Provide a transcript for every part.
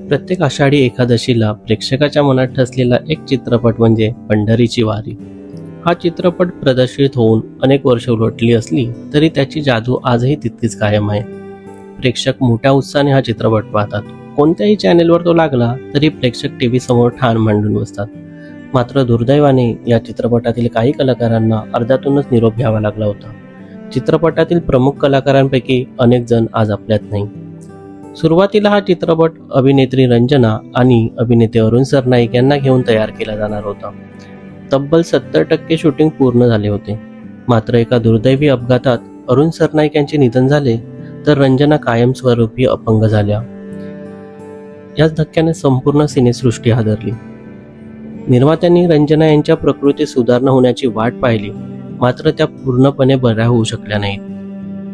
प्रत्येक आषाढी एकादशीला प्रेक्षकाच्या मनात ठसलेला एक चित्रपट म्हणजे पंढरीची वारी. हा चित्रपट प्रदर्शित होऊन अनेक वर्ष उलटली असली तरी त्याची जादू आजही तितकीच कायम आहे. प्रेक्षक मोठ्या उत्साहाने हा चित्रपट पाहतात. कोणत्याही चॅनेलवर तो लागला तरी प्रेक्षक टीव्ही समोर ठाण मांडून बसतात. मात्र दुर्दैवाने या चित्रपटातील काही कलाकारांना अर्ध्यातूनच निरोप घ्यावा लागला होता. चित्रपटातील प्रमुख कलाकारांपैकी अनेक जण आज आपल्यात नाही. सुरुवातीला हा चित्रपट अभिनेत्री रंजना आणि अभिनेते अरुण सरनाईक यांना घेऊन तयार केला जाणार होता. तब्बल 70% शूटिंग पूर्ण झाले होते. मात्र एका दुर्दैवी अपघातात अरुण सरनाईक यांचे निधन झाले तर रंजना कायमस्वरूपी अपंग झाल्या. याच धक्क्याने संपूर्ण सिनेसृष्टी हादरली. निर्मात्यांनी रंजना यांच्या प्रकृतीत सुधारणा होण्याची वाट पाहिली, मात्र त्या पूर्णपणे बऱ्या होऊ शकल्या नाहीत.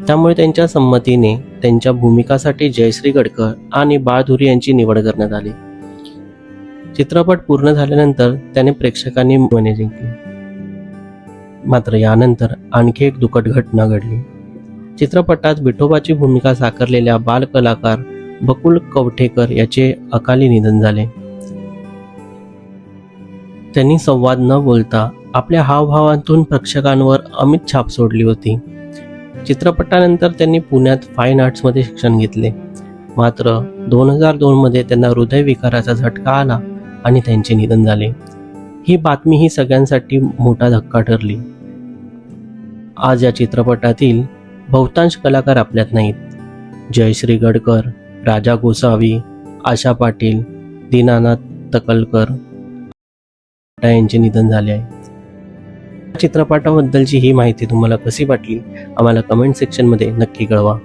त्यामुळे त्यांच्या संमतीने त्यांच्या भूमिकासाठी जयश्री गडकर आणि बाळधुरी यांची निवड करण्यात आली. चित्रपट पूर्ण झाल्यानंतर त्याने प्रेक्षकांनी मने जिंकली. मात्र यानंतर आणखी एक दुःखद घटना घडली. चित्रपटात विठोबाची भूमिका साकारलेल्या बालकलाकार बकुल कवठेकर याचे अकाली निधन झाले. त्यांनी संवाद न बोलता आपल्या हावभावांतून प्रेक्षकांवर अमिट छाप सोडली होती. चित्रपटानंतर त्यांनी पुण्यात फाईन आर्ट्समध्ये शिक्षण घेतले. मात्र 2002 मध्ये त्यांना हृदयविकाराचा झटका आला आणि त्यांचे निधन झाले. ही बातमी ही सगळ्यांसाठी मोठा धक्का ठरली. आज या चित्रपटातील बहुतांश कलाकार आपल्यात नाहीत. जयश्री गडकर, राजा गोसावी, आशा पाटील, दीनानाथ तकलकर यांचे निधन झाले आहे. चित्रपटाबद्दलची ही माहिती तुम्हाला कशी वाटली आम्हाला कमेंट सेक्शनमध्ये नक्की कळवा.